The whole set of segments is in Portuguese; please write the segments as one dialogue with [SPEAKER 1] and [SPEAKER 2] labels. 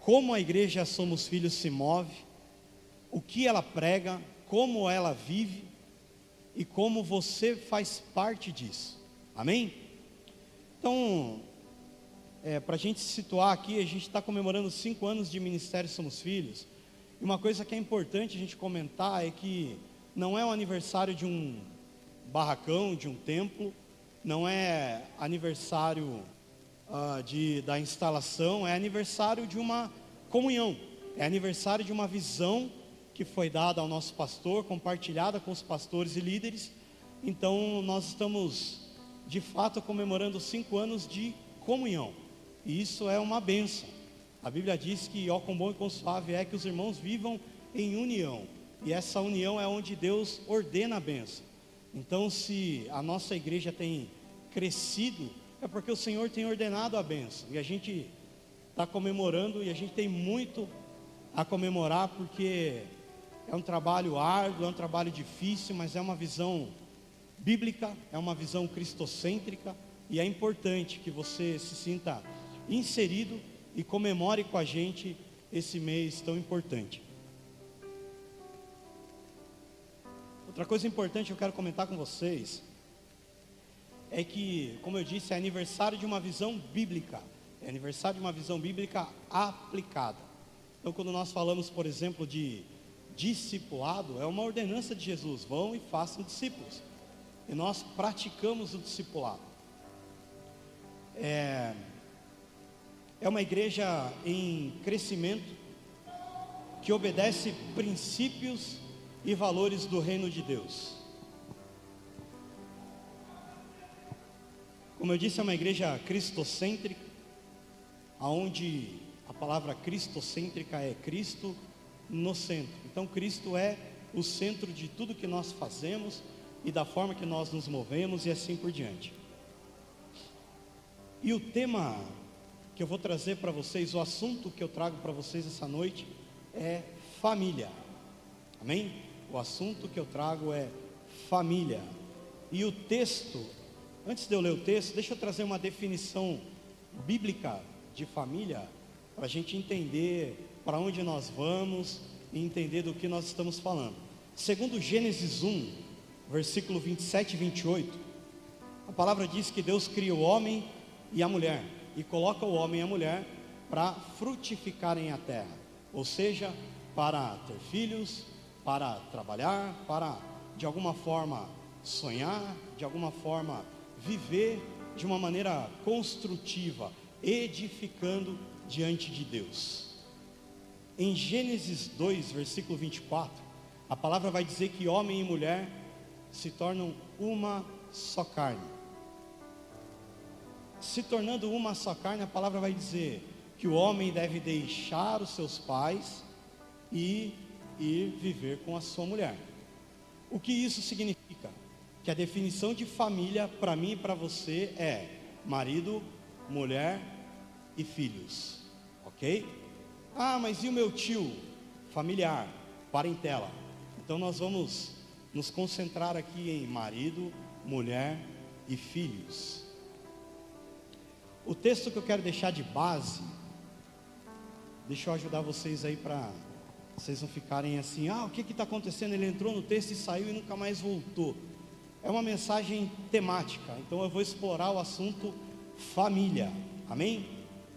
[SPEAKER 1] como a igreja Somos Filhos se move, o que ela prega, como ela vive e como você faz parte disso. Amém? Então, para a gente se situar aqui, a gente está comemorando 5 anos de Ministério Somos Filhos. E uma coisa que é importante a gente comentar é que não é o aniversário de um barracão, de um templo, não é aniversário da instalação, é aniversário de uma comunhão, é aniversário de uma visão que foi dada ao nosso pastor, compartilhada com os pastores e líderes. Então nós estamos de fato comemorando 5 anos de comunhão, e isso é uma bênção. A Bíblia diz que ó, quão bom e quão suave é que os irmãos vivam em união, e essa união é onde Deus ordena a bênção. Então, se a nossa igreja tem crescido, é porque o Senhor tem ordenado a bênção, e a gente está comemorando, e a gente tem muito a comemorar, porque é um trabalho árduo, é um trabalho difícil, mas é uma visão bíblica, é uma visão cristocêntrica, e é importante que você se sinta inserido e comemore com a gente esse mês tão importante. Outra coisa importante que eu quero comentar com vocês é que, como eu disse, é aniversário de uma visão bíblica, é aniversário de uma visão bíblica aplicada. Então, quando nós falamos, por exemplo, de discipulado, é uma ordenança de Jesus: vão e façam discípulos, e nós praticamos o discipulado. É uma igreja em crescimento, que obedece princípios e valores do reino de Deus. Como eu disse, é uma igreja cristocêntrica, onde a palavra cristocêntrica é Cristo no centro. Então Cristo é o centro de tudo que nós fazemos e da forma que nós nos movemos, e assim por diante. E o tema que eu vou trazer para vocês, o assunto que eu trago para vocês essa noite é família. Amém? O assunto que eu trago é família. E o texto, antes de eu ler o texto, deixa eu trazer uma definição bíblica de família, para a gente entender para onde nós vamos e entender do que nós estamos falando. Segundo Gênesis 1, versículo 27 e 28, a palavra diz que Deus cria o homem e a mulher, e coloca o homem e a mulher para frutificarem a terra, ou seja, para ter filhos, para trabalhar, para de alguma forma sonhar, de alguma forma viver de uma maneira construtiva, edificando diante de Deus. Em Gênesis 2, versículo 24, a palavra vai dizer que homem e mulher se tornam uma só carne. Se tornando uma só carne, a palavra vai dizer que o homem deve deixar os seus pais e ir viver com a sua mulher. O que isso significa? Que a definição de família para mim e para você é marido, mulher e filhos, ok? Ah, mas e o meu tio? Familiar, parentela. Então nós vamos nos concentrar aqui em marido, mulher e filhos. O texto que eu quero deixar de base, deixa eu ajudar vocês aí para vocês não ficarem assim: o que está acontecendo? Ele entrou no texto e saiu e nunca mais voltou. É uma mensagem temática, então eu vou explorar o assunto família, amém?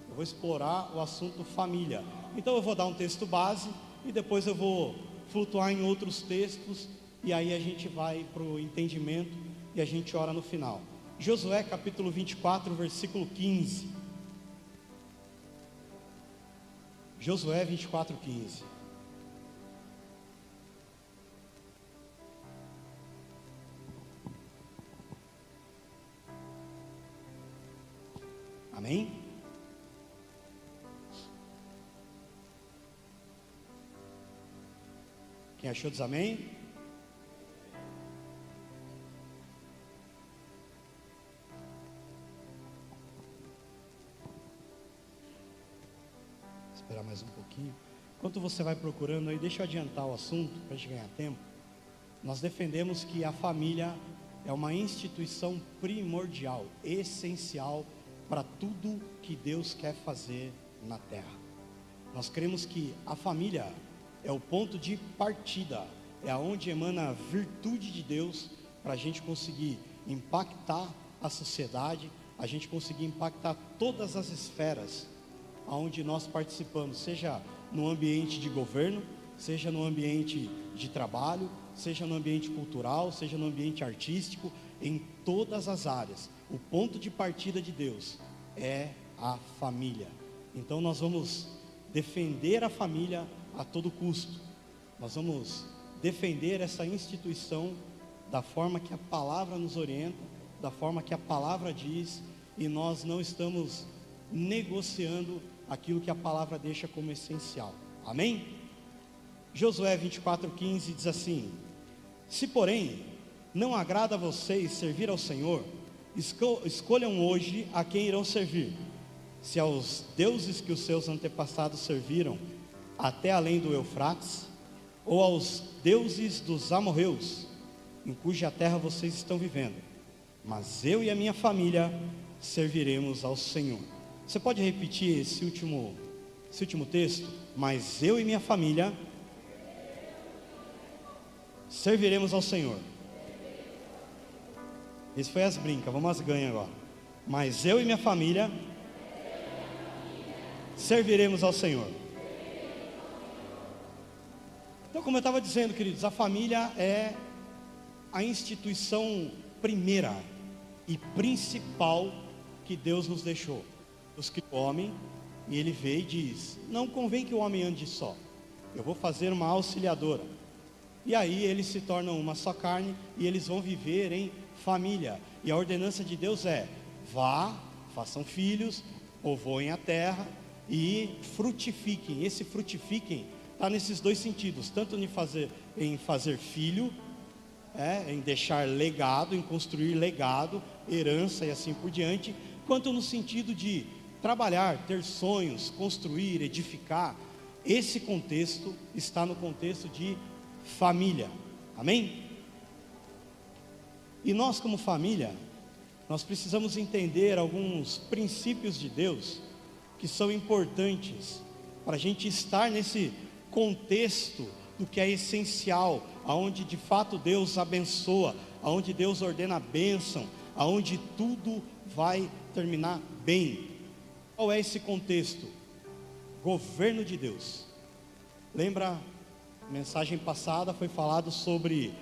[SPEAKER 1] Eu vou explorar o assunto família. Então eu vou dar um texto base e depois eu vou flutuar em outros textos, e aí a gente vai para o entendimento e a gente ora no final. Josué capítulo 24, versículo 15. Josué 24, 15. Amém? Quem achou diz amém? Esperar mais um pouquinho. Enquanto você vai procurando aí, deixa eu adiantar o assunto para a gente ganhar tempo. Nós defendemos que a família é uma instituição primordial, essencial para tudo que Deus quer fazer na terra. Nós cremos que a família é o ponto de partida, é aonde emana a virtude de Deus para a gente conseguir impactar a sociedade, a gente conseguir impactar todas as esferas aonde nós participamos, seja no ambiente de governo, seja no ambiente de trabalho, seja no ambiente cultural, seja no ambiente artístico, em todas as áreas. O ponto de partida de Deus é a família. Então nós vamos defender a família a todo custo. Nós vamos defender essa instituição da forma que a palavra nos orienta, da forma que a palavra diz, e nós não estamos negociando aquilo que a palavra deixa como essencial. Amém? Josué 24:15 diz assim: se porém não agrada a vocês servir ao Senhor, escolham hoje a quem irão servir, se aos deuses que os seus antepassados serviram até além do Eufrates, ou aos deuses dos amorreus, em cuja terra vocês estão vivendo. Mas eu e a minha família serviremos ao Senhor. Você pode repetir esse último texto? Mas eu e minha família serviremos ao Senhor. Esse foi as brincas, vamos às ganhas agora. Mas eu e minha família serviremos ao Senhor. Então, como eu estava dizendo, queridos, a família é a instituição primeira e principal que Deus nos deixou. Deus criou o homem e Ele veio e diz: não convém que o homem ande só, eu vou fazer uma auxiliadora. E aí eles se tornam uma só carne e eles vão viver em família. E a ordenança de Deus é: vá, façam filhos, povoem a terra e frutifiquem. Esse frutifiquem está nesses dois sentidos, tanto em fazer filho, em deixar legado, em construir legado, herança e assim por diante, quanto no sentido de trabalhar, ter sonhos, construir, edificar. Esse contexto está no contexto de família. Amém? E nós, como família, nós precisamos entender alguns princípios de Deus que são importantes para a gente estar nesse contexto do que é essencial, aonde de fato Deus abençoa, aonde Deus ordena a bênção, aonde tudo vai terminar bem. Qual é esse contexto? Governo de Deus. Lembra, a mensagem passada foi falado sobre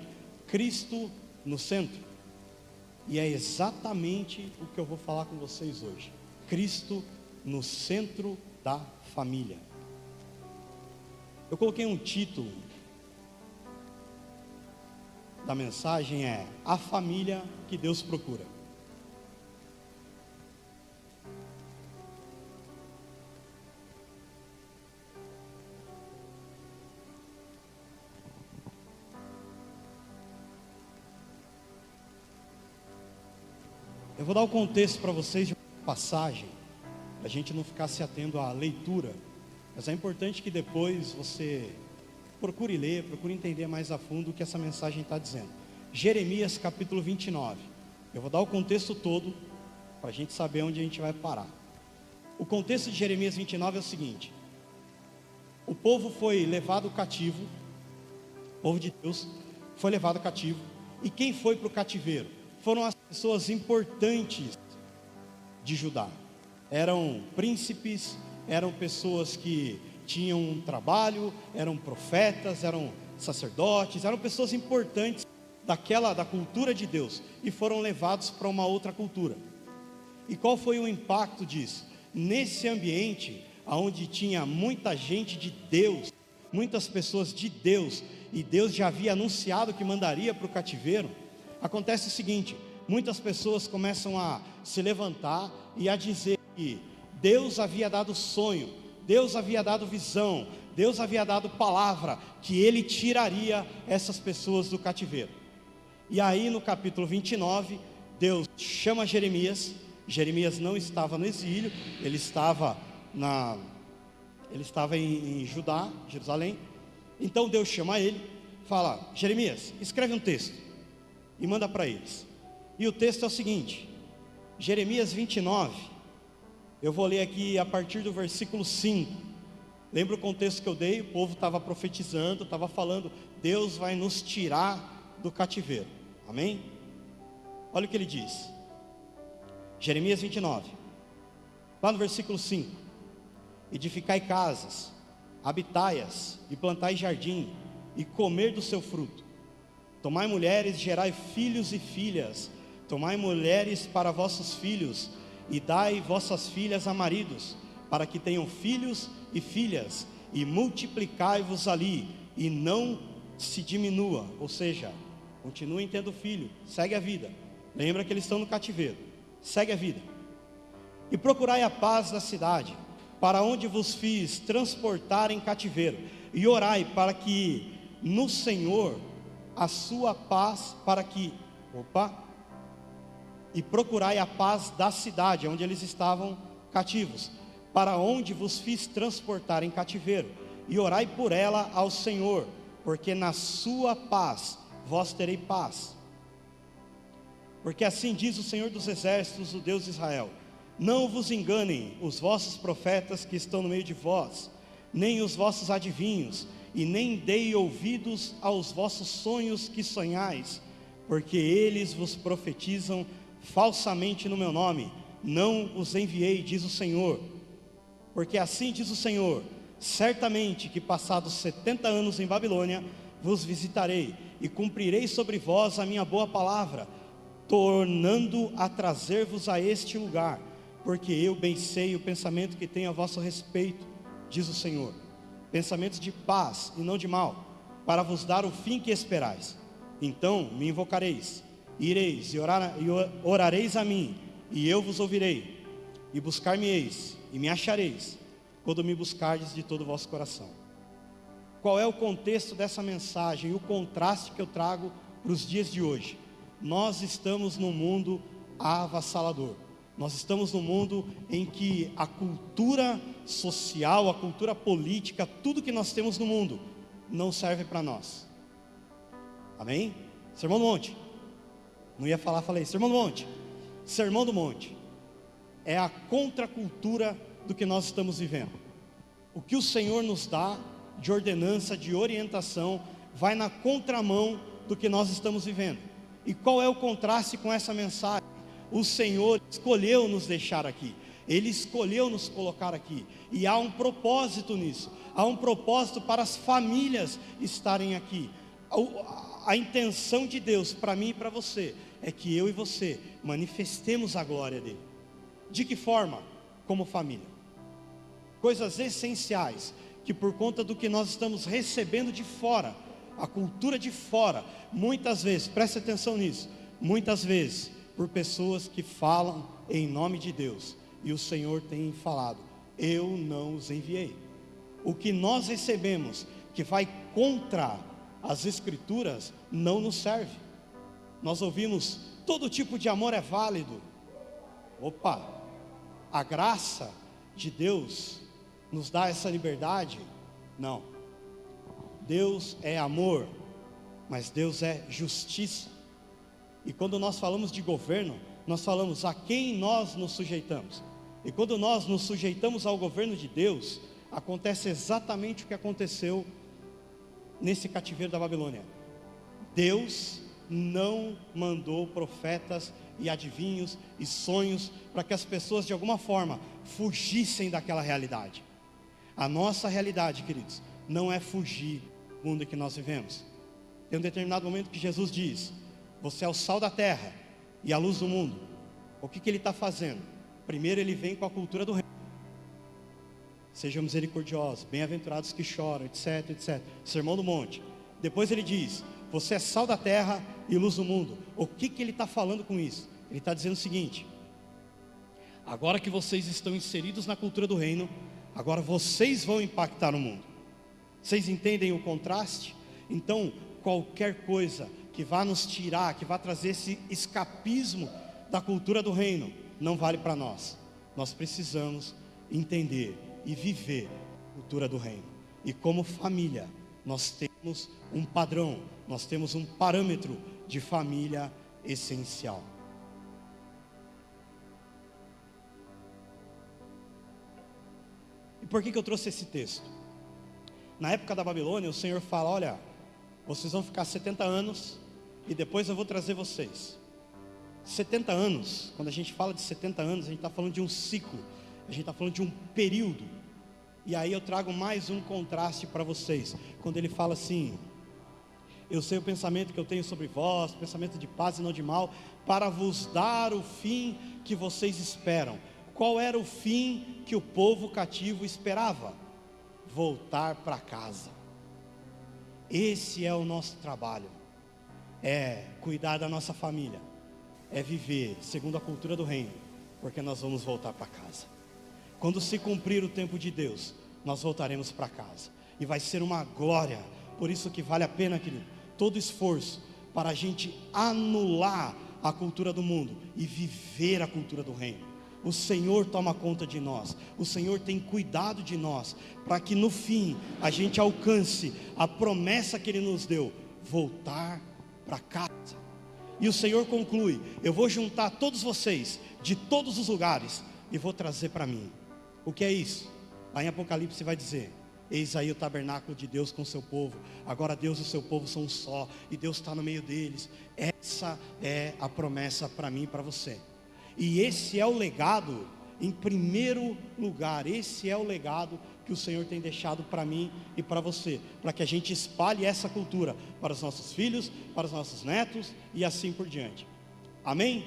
[SPEAKER 1] Cristo no centro, e é exatamente o que eu vou falar com vocês hoje. Cristo no centro da família. Eu coloquei um título da mensagem, é A Família que Deus Procura. Eu vou dar o contexto para vocês de uma passagem, para a gente não ficar se atendo à leitura, mas é importante que depois você procure ler, procure entender mais a fundo o que essa mensagem está dizendo. Jeremias capítulo 29. Eu vou dar o contexto todo, para a gente saber onde a gente vai parar. O contexto de Jeremias 29 é o seguinte: o povo foi levado cativo, o povo de Deus foi levado cativo, e quem foi para o cativeiro? Foram as pessoas importantes de Judá. Eram príncipes, eram pessoas que tinham um trabalho, eram profetas, eram sacerdotes, eram pessoas importantes da cultura de Deus, e foram levados para uma outra cultura. E qual foi o impacto disso? Nesse ambiente, onde tinha muita gente de Deus, muitas pessoas de Deus, e Deus já havia anunciado que mandaria para o cativeiro, acontece o seguinte: muitas pessoas começam a se levantar e a dizer que Deus havia dado sonho, Deus havia dado visão, Deus havia dado palavra, que Ele tiraria essas pessoas do cativeiro. E aí no capítulo 29, Deus chama Jeremias. Jeremias não estava no exílio, ele estava em Judá, Jerusalém. Então Deus chama ele, fala: Jeremias, escreve um texto e manda para eles. E o texto é o seguinte, Jeremias 29, eu vou ler aqui a partir do versículo 5. Lembra o contexto que eu dei? O povo estava profetizando, estava falando, Deus vai nos tirar do cativeiro, amém? Olha o que ele diz, Jeremias 29, lá no versículo 5: edificai casas, habitai-as, e plantai jardim, e comer do seu fruto. Tomai mulheres, gerai filhos e filhas. Tomai mulheres para vossos filhos, e dai vossas filhas a maridos, para que tenham filhos e filhas, e multiplicai-vos ali, e não se diminua. Ou seja, continuem tendo filho, segue a vida. Lembra que eles estão no cativeiro, segue a vida. E procurai a paz da cidade, para onde vos fiz transportar em cativeiro, e orai para que no Senhor a sua paz, e procurai a paz da cidade onde eles estavam cativos, para onde vos fiz transportar em cativeiro, e orai por ela ao Senhor, porque na sua paz vós terei paz. Porque assim diz o Senhor dos exércitos, o Deus de Israel: não vos enganem os vossos profetas que estão no meio de vós, nem os vossos adivinhos, e nem dei ouvidos aos vossos sonhos que sonhais, porque eles vos profetizam falsamente no meu nome. Não os enviei, diz o Senhor. Porque assim diz o Senhor: certamente que passados 70 anos em Babilônia, vos visitarei, e cumprirei sobre vós a minha boa palavra, tornando a trazer-vos a este lugar, porque eu bem sei o pensamento que tenho a vosso respeito, diz o Senhor, pensamentos de paz e não de mal, para vos dar o fim que esperais. Então me invocareis, ireis e orareis a mim, e eu vos ouvirei, e buscar-me-eis, e me achareis, quando me buscardes de todo o vosso coração. Qual é o contexto dessa mensagem, e o contraste que eu trago para os dias de hoje? Nós estamos num mundo avassalador. Nós estamos num mundo em que a cultura social, a cultura política, tudo que nós temos no mundo, não serve para nós. Amém? Sermão do Monte. Não ia falar, falei, Sermão do Monte. Sermão do Monte é a contracultura do que nós estamos vivendo. O que o Senhor nos dá de ordenança, de orientação, vai na contramão do que nós estamos vivendo. E qual é o contraste com essa mensagem? O Senhor escolheu nos deixar aqui, Ele escolheu nos colocar aqui, e há um propósito nisso, há um propósito para as famílias estarem aqui. A intenção de Deus para mim e para você é que eu e você manifestemos a glória dele. De que forma? Como família. Coisas essenciais que, por conta do que nós estamos recebendo de fora, a cultura de fora, muitas vezes, preste atenção nisso, muitas vezes por pessoas que falam em nome de Deus, e o Senhor tem falado: eu não os enviei. O que nós recebemos que vai contra as Escrituras não nos serve. Nós ouvimos: todo tipo de amor é válido. Opa, a graça de Deus nos dá essa liberdade? Não. Deus é amor, mas Deus é justiça. E quando nós falamos de governo, nós falamos a quem nós nos sujeitamos. E quando nós nos sujeitamos ao governo de Deus, acontece exatamente o que aconteceu nesse cativeiro da Babilônia. Deus não mandou profetas e adivinhos e sonhos para que as pessoas de alguma forma fugissem daquela realidade. A nossa realidade, queridos, não é fugir do mundo em que nós vivemos. Tem um determinado momento que Jesus diz: você é o sal da terra e a luz do mundo. O que ele está fazendo? Primeiro ele vem com a cultura do reino. Sejam misericordiosos, bem-aventurados que choram, etc, etc. Sermão do Monte. Depois ele diz: você é sal da terra e luz do mundo. O que ele está falando com isso? Ele está dizendo o seguinte: agora que vocês estão inseridos na cultura do reino, agora vocês vão impactar o mundo. Vocês entendem o contraste? Então, qualquer coisa que vá nos tirar, que vá trazer esse escapismo da cultura do reino, não vale para nós. Nós precisamos entender e viver a cultura do reino. E como família, nós temos um padrão, nós temos um parâmetro de família essencial. E por que eu trouxe esse texto? Na época da Babilônia, o Senhor fala: olha, vocês vão ficar 70 anos e depois eu vou trazer vocês. 70 anos, quando a gente fala de 70 anos, a gente está falando de um ciclo, a gente está falando de um período. E aí eu trago mais um contraste para vocês, quando ele fala assim: eu sei o pensamento que eu tenho sobre vós, pensamento de paz e não de mal, para vos dar o fim que vocês esperam. Qual era o fim que o povo cativo esperava? Voltar para casa. Esse é o nosso trabalho, é cuidar da nossa família, é viver segundo a cultura do reino, porque nós vamos voltar para casa. Quando se cumprir o tempo de Deus, nós voltaremos para casa, e vai ser uma glória. Por isso que vale a pena, querido, todo esforço para a gente anular a cultura do mundo e viver a cultura do reino. O Senhor toma conta de nós, o Senhor tem cuidado de nós, para que no fim a gente alcance a promessa que Ele nos deu: voltar para casa. E o Senhor conclui: eu vou juntar todos vocês de todos os lugares e vou trazer para mim. O que é isso? Lá em Apocalipse vai dizer: eis aí o tabernáculo de Deus com o seu povo. Agora Deus e o seu povo são um só, e Deus está no meio deles. Essa é a promessa para mim e para você. E esse é o legado, em primeiro lugar, esse é o legado que o Senhor tem deixado para mim e para você, para que a gente espalhe essa cultura para os nossos filhos, para os nossos netos e assim por diante. Amém?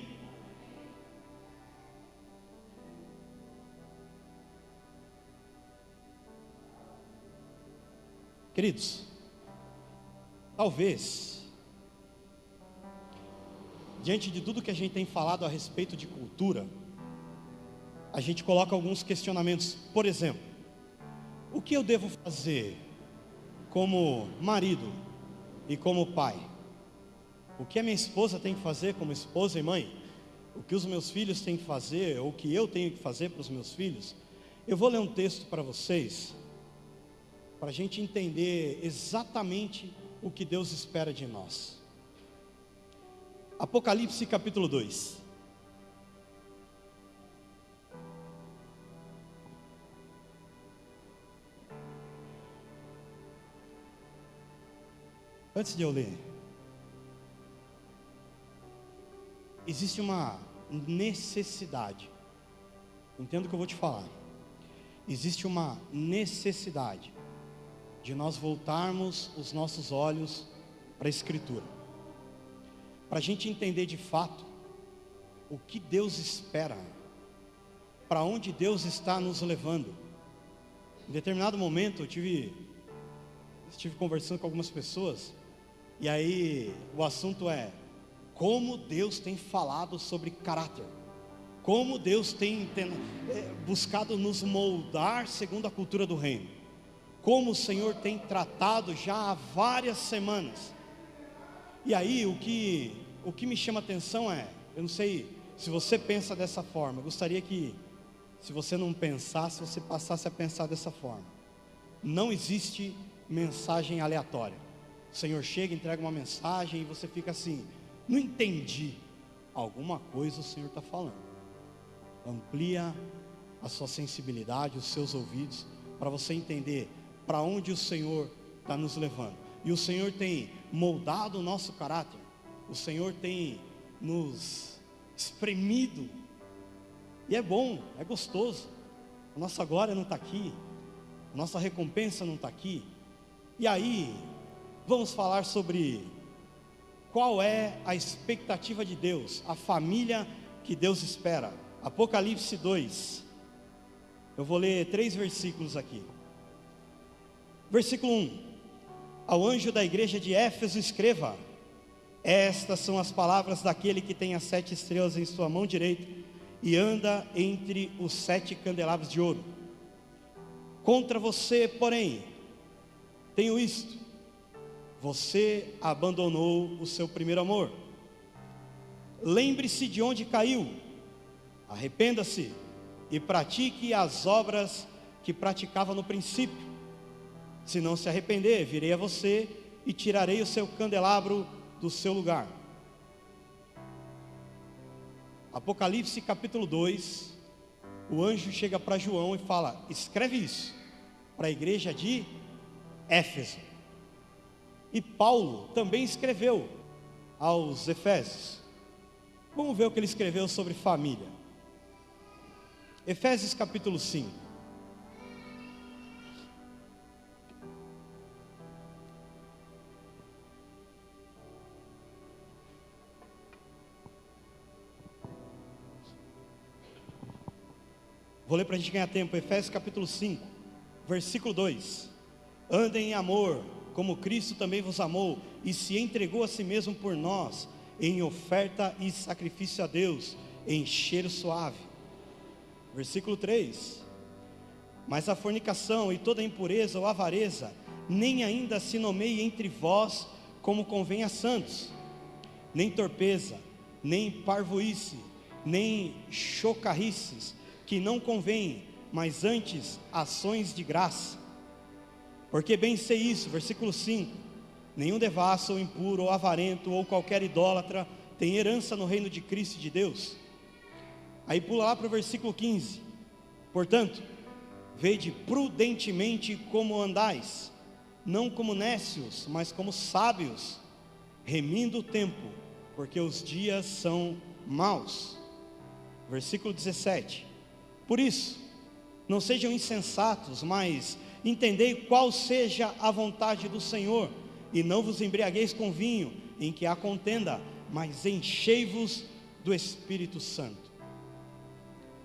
[SPEAKER 1] Queridos, talvez, diante de tudo que a gente tem falado a respeito de cultura, a gente coloca alguns questionamentos. Por exemplo, o que eu devo fazer como marido e como pai? O que a minha esposa tem que fazer como esposa e mãe? O que os meus filhos têm que fazer, ou o que eu tenho que fazer para os meus filhos? Eu vou ler um texto para vocês, para a gente entender exatamente o que Deus espera de nós. Apocalipse capítulo 2. Antes de eu ler, existe uma necessidade. Entenda o que eu vou te falar. Existe uma necessidade de nós voltarmos os nossos olhos para a Escritura, para a gente entender de fato o que Deus espera, para onde Deus está nos levando. Em determinado momento eu estive conversando com algumas pessoas, e aí o assunto é como Deus tem falado sobre caráter, como Deus tem buscado nos moldar segundo a cultura do reino, como o Senhor tem tratado já há várias semanas. E aí o que me chama a atenção é, eu não sei se você pensa dessa forma, eu gostaria que, se você não pensasse, você passasse a pensar dessa forma. Não existe mensagem aleatória. O Senhor chega, entrega uma mensagem e você fica assim: não entendi. Alguma coisa o Senhor está falando. Amplia a sua sensibilidade, os seus ouvidos, para você entender para onde o Senhor está nos levando. E o Senhor tem moldado o nosso caráter, o Senhor tem nos espremido, e é bom, é gostoso. A nossa glória não está aqui, a nossa recompensa não está aqui. E aí, vamos falar sobre qual é a expectativa de Deus, a família que Deus espera. Apocalipse 2, eu vou ler 3 versículos aqui. Versículo 1: ao anjo da igreja de Éfeso escreva: estas são as palavras daquele que tem as 7 estrelas em sua mão direita e anda entre os 7 candelabros de ouro. Contra você, porém, tenho isto: você abandonou o seu primeiro amor. Lembre-se de onde caiu, arrependa-se e pratique as obras que praticava no princípio. Se não se arrepender, virei a você e tirarei o seu candelabro do seu lugar. Apocalipse capítulo 2, o anjo chega para João e fala: escreve isso para a igreja de Éfeso. E Paulo também escreveu aos Efésios. Vamos ver o que ele escreveu sobre família. Efésios capítulo 5. Vou ler para a gente ganhar tempo. Efésios capítulo 5, versículo 2. Andem em amor, como Cristo também vos amou e se entregou a si mesmo por nós, em oferta e sacrifício a Deus, em cheiro suave. Versículo 3. Mas a fornicação e toda impureza ou avareza, nem ainda se nomeie entre vós como convém a santos, nem torpeza, nem parvoíce, nem chocarrices, que não convém, mas antes ações de graça. Porque bem sei isso, versículo 5, nenhum devasso ou impuro ou avarento ou qualquer idólatra tem herança no reino de Cristo e de Deus. Aí pula lá para o versículo 15, portanto, vede prudentemente como andais, não como nécios, mas como sábios, remindo o tempo, porque os dias são maus. Versículo 17, por isso, não sejam insensatos, mas entendei qual seja a vontade do Senhor, e não vos embriagueis com vinho, em que há contenda, mas enchei-vos do Espírito Santo.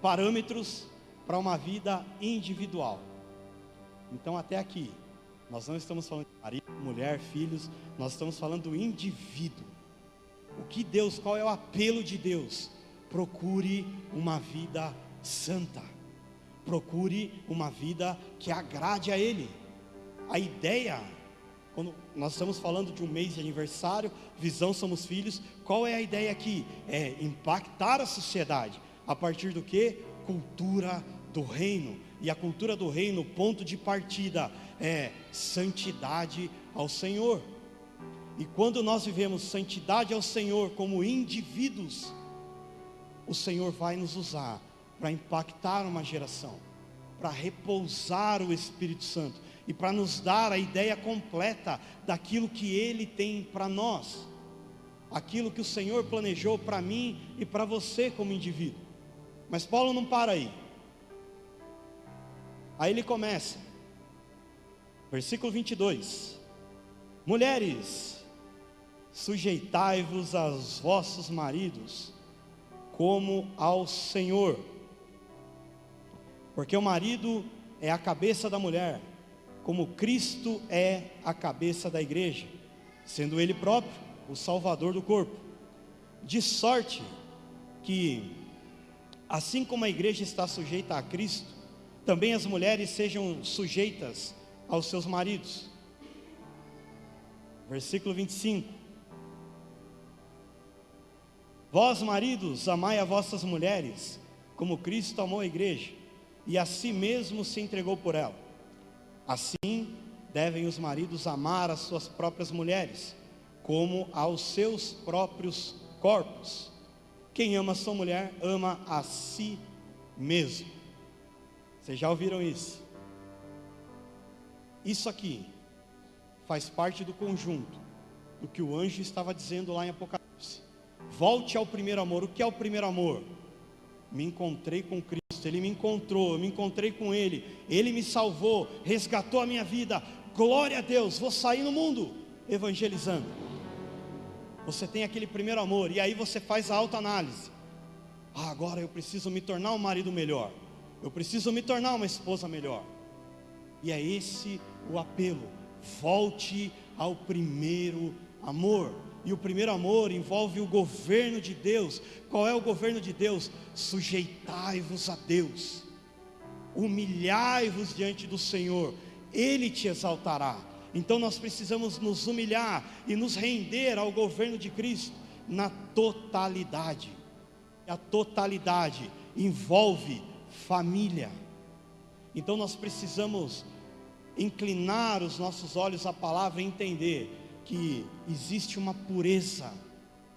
[SPEAKER 1] Parâmetros para uma vida individual. Então até aqui, nós não estamos falando de marido, mulher, filhos, nós estamos falando do indivíduo. O que Deus, qual é o apelo de Deus? Procure uma vida santa, procure uma vida que agrade a Ele. A ideia, quando nós estamos falando de um mês de aniversário, visão somos filhos, qual é a ideia aqui? É impactar a sociedade, a partir do que? Cultura do reino, e a cultura do reino, o ponto de partida é santidade ao Senhor. E quando nós vivemos santidade ao Senhor como indivíduos, o Senhor vai nos usar para impactar uma geração, para repousar o Espírito Santo e para nos dar a ideia completa daquilo que Ele tem para nós, aquilo que o Senhor planejou para mim e para você como indivíduo. Mas Paulo não para aí. Aí ele começa, versículo 22, mulheres, sujeitai-vos aos vossos maridos, como ao Senhor, porque o marido é a cabeça da mulher, como Cristo é a cabeça da igreja, sendo Ele próprio o Salvador do corpo. De sorte que, assim como a igreja está sujeita a Cristo, também as mulheres sejam sujeitas aos seus maridos. Versículo 25. Vós, maridos, amai a vossas mulheres, como Cristo amou a igreja, e a si mesmo se entregou por ela. Assim, devem os maridos amar as suas próprias mulheres, como aos seus próprios corpos. Quem ama a sua mulher, ama a si mesmo. Vocês já ouviram isso? Isso aqui faz parte do conjunto do que o anjo estava dizendo lá em Apocalipse. Volte ao primeiro amor. O que é o primeiro amor? Me encontrei com Cristo, Ele me encontrou, eu me encontrei com Ele, Ele me salvou, resgatou a minha vida. Glória a Deus, vou sair no mundo evangelizando. Você tem aquele primeiro amor, e aí você faz a autoanálise. Agora eu preciso me tornar um marido melhor, eu preciso me tornar uma esposa melhor. E é esse o apelo: volte ao primeiro amor. E o primeiro amor envolve o governo de Deus. Qual é o governo de Deus? Sujeitai-vos a Deus, humilhai-vos diante do Senhor, Ele te exaltará. Então nós precisamos nos humilhar e nos render ao governo de Cristo na totalidade. A totalidade envolve família. Então nós precisamos inclinar os nossos olhos à palavra e entender que existe uma pureza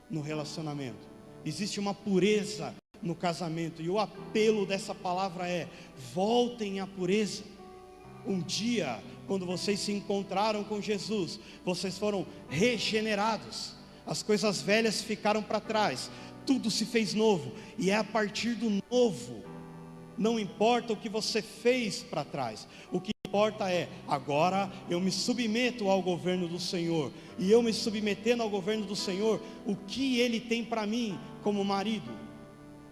[SPEAKER 1] no relacionamento, existe uma pureza no casamento, e o apelo dessa palavra é: voltem à pureza. Um dia quando vocês se encontraram com Jesus, vocês foram regenerados, as coisas velhas ficaram para trás, tudo se fez novo, e é a partir do novo, não importa o que você fez para trás, o que importa é, agora eu me submeto ao governo do Senhor, e eu me submetendo ao governo do Senhor, o que Ele tem para mim como marido?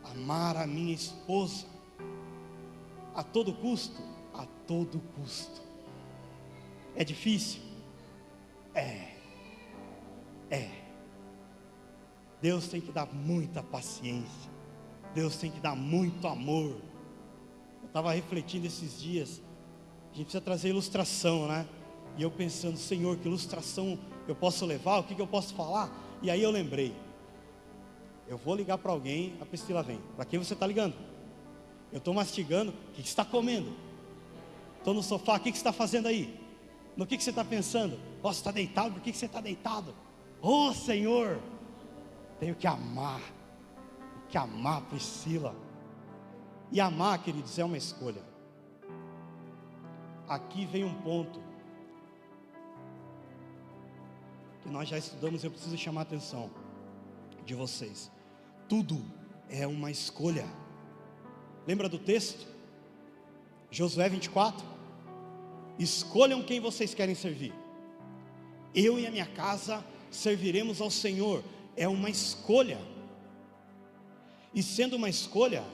[SPEAKER 1] Amar a minha esposa, a todo custo? A todo custo. É difícil? É. Deus tem que dar muita paciência, Deus tem que dar muito amor. Eu estava refletindo esses dias, a gente precisa trazer ilustração, né? E eu pensando, Senhor, que ilustração eu posso levar, o que eu posso falar? E aí eu lembrei, eu vou ligar para alguém, a Priscila vem. Para quem você está ligando? Eu estou mastigando, o que você está comendo? Estou no sofá, o que você está fazendo aí? No que você está pensando? Você está deitado, por que você está deitado? Oh Senhor, tenho que amar a Priscila. E amar, queridos, é uma escolha. Aqui vem um ponto que nós já estudamos, eu preciso chamar a atenção de vocês. Tudo é uma escolha. Lembra do texto? Josué 24. Escolham quem vocês querem servir. Eu e a minha casa serviremos ao Senhor. É uma escolha. E sendo uma escolha,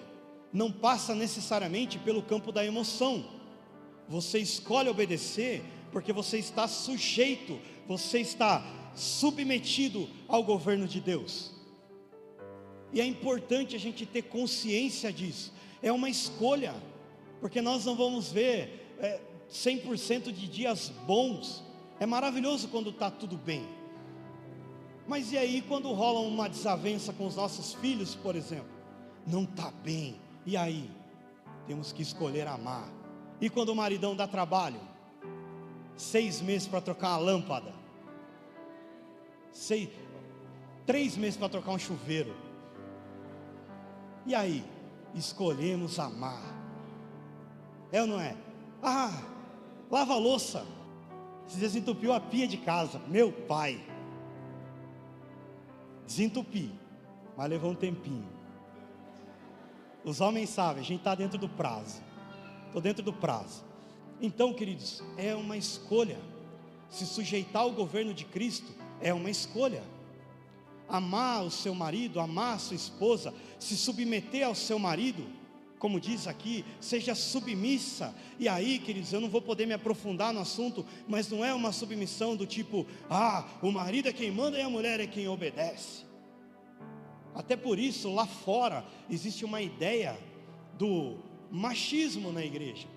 [SPEAKER 1] não passa necessariamente pelo campo da emoção. Você escolhe obedecer porque você está sujeito, você está submetido ao governo de Deus. E é importante a gente ter consciência disso. É uma escolha, porque nós não vamos ver 100% de dias bons. É maravilhoso quando está tudo bem, mas e aí quando rola uma desavença com os nossos filhos, por exemplo? Não está bem, e aí? Temos que escolher amar. E quando o maridão dá trabalho, 6 meses para trocar uma lâmpada, 3 meses para trocar um chuveiro, e aí? Escolhemos amar. É ou não é? Lava a louça, se desentupiu a pia de casa. Meu pai, desentupi, mas levou um tempinho. Os homens sabem, a gente está dentro do prazo. Estou dentro do prazo. Então, queridos, é uma escolha. Se sujeitar ao governo de Cristo é uma escolha. Amar o seu marido, amar a sua esposa, se submeter ao seu marido, como diz aqui, seja submissa. E aí, queridos, eu não vou poder me aprofundar no assunto, mas não é uma submissão do tipo, o marido é quem manda e a mulher é quem obedece. Até por isso, lá fora, existe uma ideia do machismo na igreja,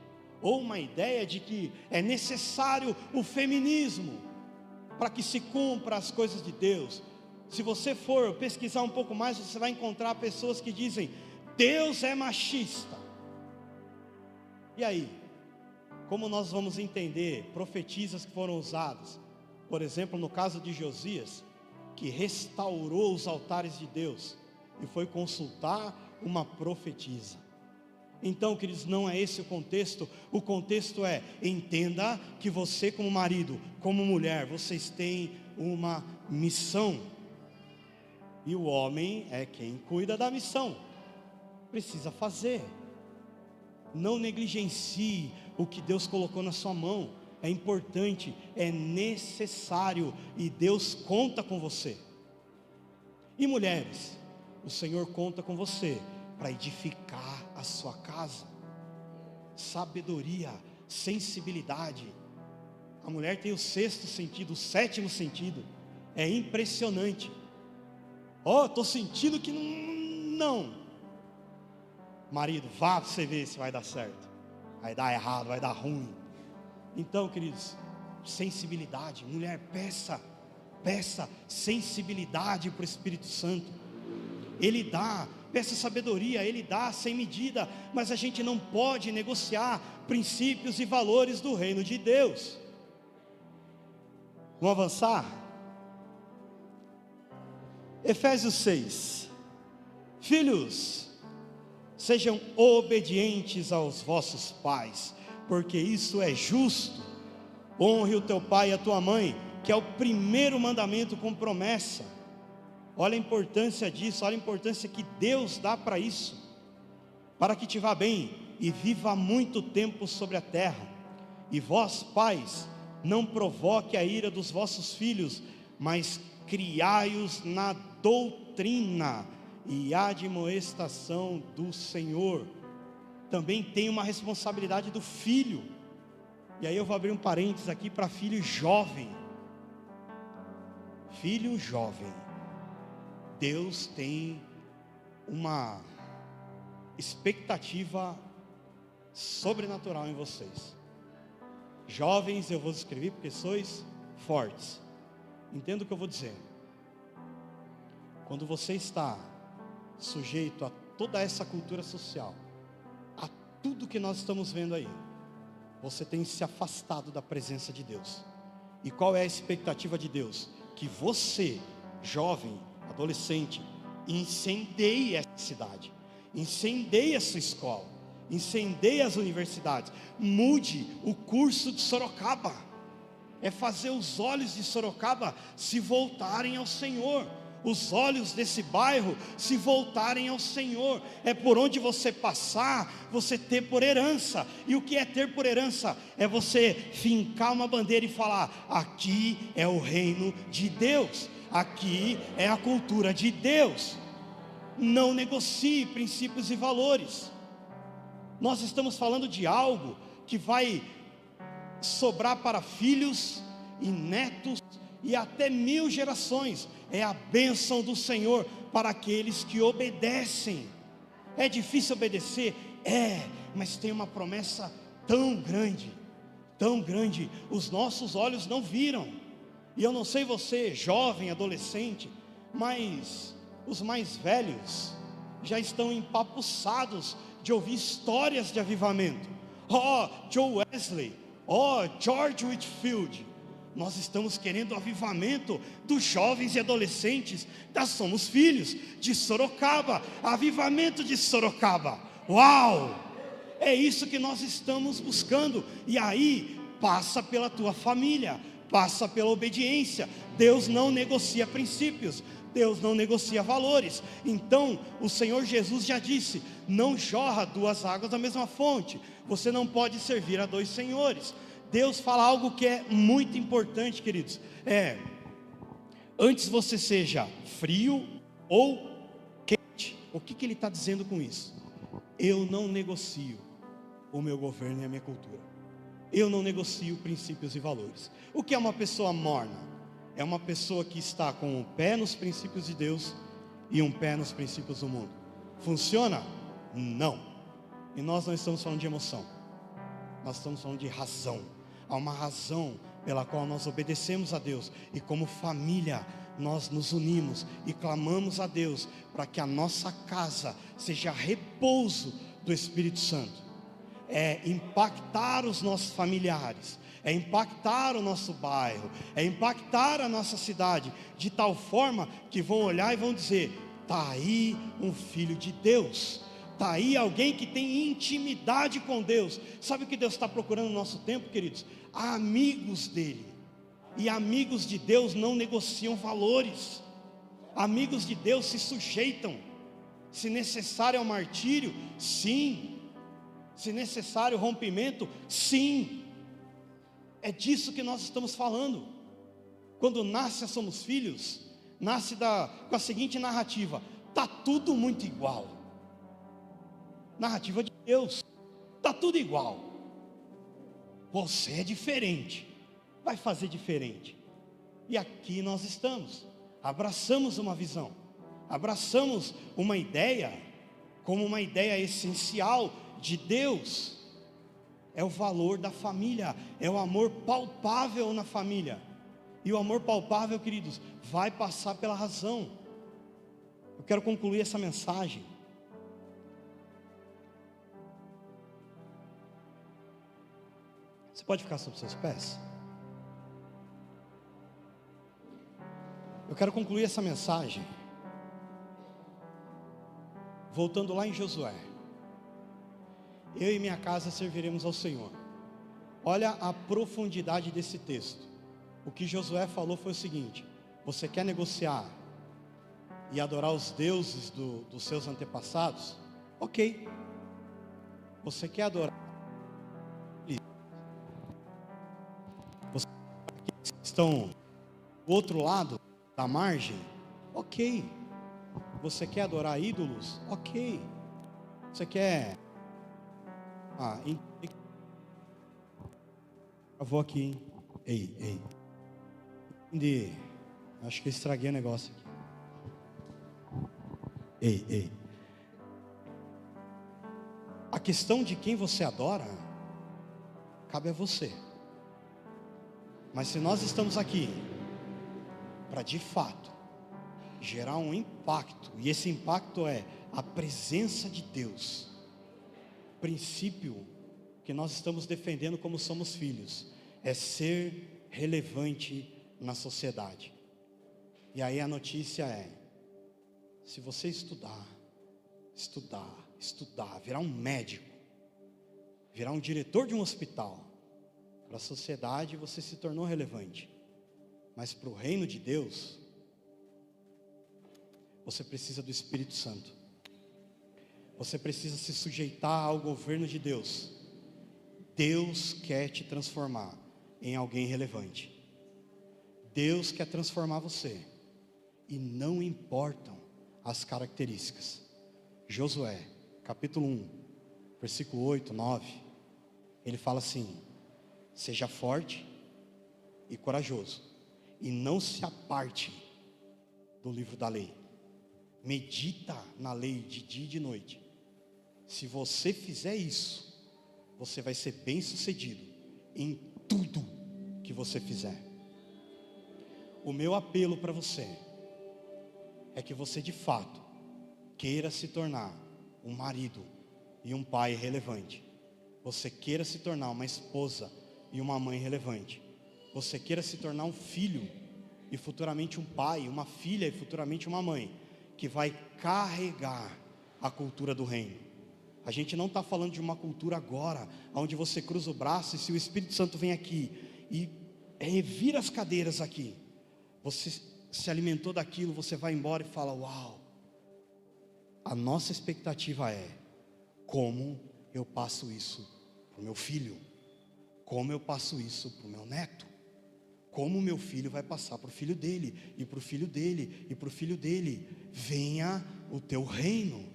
[SPEAKER 1] ou uma ideia de que é necessário o feminismo para que se cumpra as coisas de Deus. Se você for pesquisar um pouco mais, você vai encontrar pessoas que dizem, Deus é machista. E aí? Como nós vamos entender profetisas que foram usadas? Por exemplo, no caso de Josias, que restaurou os altares de Deus e foi consultar uma profetisa. Então, queridos, não é esse o contexto. O contexto é, entenda que você como marido, como mulher, vocês têm uma missão. E o homem é quem cuida da missão. Precisa fazer. Não negligencie o que Deus colocou na sua mão. É importante, é necessário, e Deus conta com você. E mulheres, o Senhor conta com você para edificar a sua casa. Sabedoria, sensibilidade. A mulher tem o 6º sentido, o 7º sentido. É impressionante. Estou sentindo que não. Marido, vá para você ver se vai dar certo. Vai dar errado, vai dar ruim. Então, queridos, sensibilidade. Mulher, peça sensibilidade para o Espírito Santo. Ele dá, peça sabedoria, Ele dá sem medida. Mas a gente não pode negociar princípios e valores do reino de Deus. Vamos avançar? Efésios 6. Filhos, sejam obedientes aos vossos pais, porque isso é justo. Honre o teu pai e a tua mãe, que é o primeiro mandamento com promessa. Olha a importância disso, olha a importância que Deus dá para isso, para que te vá bem e viva muito tempo sobre a terra. E vós, pais, não provoque a ira dos vossos filhos, mas criai-os na doutrina e admoestação do Senhor. Também tem uma responsabilidade do filho. E aí eu vou abrir um parênteses aqui para filho jovem. Filho jovem, Deus tem uma expectativa sobrenatural em vocês. Jovens, eu vou escrever porque sois fortes. Entenda o que eu vou dizer. Quando você está sujeito a toda essa cultura social, a tudo que nós estamos vendo aí, você tem se afastado da presença de Deus. E qual é a expectativa de Deus? Que você, jovem, adolescente, incendeie essa cidade, incendeie a sua escola, incendeie as universidades, mude o curso de Sorocaba. É fazer os olhos de Sorocaba se voltarem ao Senhor, os olhos desse bairro se voltarem ao Senhor. É por onde você passar, você ter por herança. E o que é ter por herança? É você fincar uma bandeira e falar: aqui é o reino de Deus, aqui é a cultura de Deus. Não negocie princípios e valores. Nós estamos falando de algo que vai sobrar para filhos e netos e até 1000 gerações. É a bênção do Senhor para aqueles que obedecem. É difícil obedecer? É, mas tem uma promessa tão grande, os nossos olhos não viram. E eu não sei você, jovem, adolescente, mas os mais velhos já estão empapuçados de ouvir histórias de avivamento. Oh, Joe Wesley, oh, George Whitefield. Nós estamos querendo o avivamento dos jovens e adolescentes da Somos Filhos de Sorocaba. Avivamento de Sorocaba. Uau! É isso que nós estamos buscando. E aí passa pela tua família, passa pela obediência. Deus não negocia princípios, Deus não negocia valores. Então o Senhor Jesus já disse: não jorra 2 águas da mesma fonte. Você não pode servir a 2 senhores. Deus fala algo que é muito importante, queridos. Antes você seja frio ou quente. O que Ele está dizendo com isso? Eu não negocio o meu governo e a minha cultura. Eu não negocio princípios e valores. O que é uma pessoa morna? É uma pessoa que está com um pé nos princípios de Deus e um pé nos princípios do mundo. Funciona? Não. E nós não estamos falando de emoção, nós estamos falando de razão. Há uma razão pela qual nós obedecemos a Deus, e como família nós nos unimos e clamamos a Deus para que a nossa casa seja repouso do Espírito Santo. É impactar os nossos familiares, é impactar o nosso bairro, é impactar a nossa cidade, de tal forma que vão olhar e vão dizer: está aí um filho de Deus, está aí alguém que tem intimidade com Deus. Sabe o que Deus está procurando no nosso tempo, queridos? Amigos dele. E amigos de Deus não negociam valores. Amigos de Deus se sujeitam. Se necessário ao martírio, sim. Se necessário rompimento, sim. É disso que nós estamos falando. Quando nasce a Somos Filhos, nasce com a seguinte narrativa: está tudo muito igual. Narrativa de Deus, está tudo igual. Você é diferente, vai fazer diferente. E aqui nós estamos, abraçamos uma visão, abraçamos uma ideia, como uma ideia essencial de Deus. É o valor da família, é o amor palpável na família. E o amor palpável, queridos, vai passar pela razão. Eu quero concluir essa mensagem. Você pode ficar sobre seus pés? Eu quero concluir essa mensagem voltando lá em Josué. Eu e minha casa serviremos ao Senhor. Olha a profundidade desse texto. O que Josué falou foi o seguinte: você quer negociar e adorar os deuses dos seus antepassados? Ok. Você quer adorar os que estão do outro lado da margem? Ok. Você quer adorar ídolos? Ok. Você quer... Eu vou aqui, hein? Ei. Entendi. Acho que eu estraguei o negócio aqui. Ei. A questão de quem você adora cabe a você. Mas se nós estamos aqui para de fato gerar um impacto, e esse impacto é a presença de Deus, o princípio que nós estamos defendendo como somos filhos é ser relevante na sociedade. E aí a notícia é: se você estudar, virar um médico, virar um diretor de um hospital, para a sociedade você se tornou relevante, mas para o reino de Deus, você precisa do Espírito Santo. Você precisa se sujeitar ao governo de Deus. Deus quer te transformar em alguém relevante. Deus quer transformar você, e não importam as características. Josué, capítulo 1, versículo 8, 9, ele fala assim: seja forte e corajoso, e não se aparte do livro da lei. Medita na lei de dia e de noite. Se você fizer isso, você vai ser bem sucedido em tudo que você fizer. O meu apelo para você é que você de fato queira se tornar um marido e um pai relevante. Você queira se tornar uma esposa e uma mãe relevante. Você queira se tornar um filho e futuramente um pai, uma filha e futuramente uma mãe, que vai carregar a cultura do reino. A gente não está falando de uma cultura agora, onde você cruza o braço e se o Espírito Santo vem aqui e revira as cadeiras aqui, você se alimentou daquilo, você vai embora e fala: uau. A nossa expectativa é: como eu passo isso para o meu filho? Como eu passo isso para o meu neto? Como o meu filho vai passar para o filho dele, e para o filho dele, e para o filho dele? Venha o teu reino.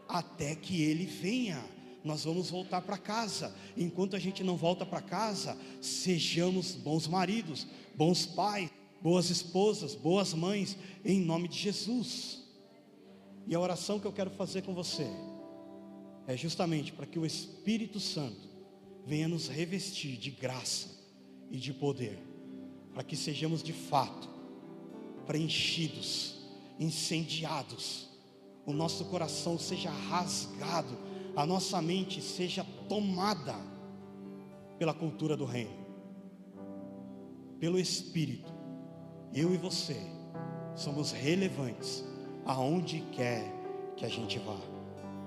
[SPEAKER 1] Até que ele venha, nós vamos voltar para casa. Enquanto a gente não volta para casa, sejamos bons maridos, bons pais, boas esposas, boas mães, em nome de Jesus. E a oração que eu quero fazer com você é justamente para que o Espírito Santo venha nos revestir de graça e de poder, para que sejamos de fato preenchidos, incendiados, o nosso coração seja rasgado, a nossa mente seja tomada pela cultura do reino, pelo Espírito. Eu e você somos relevantes aonde quer que a gente vá.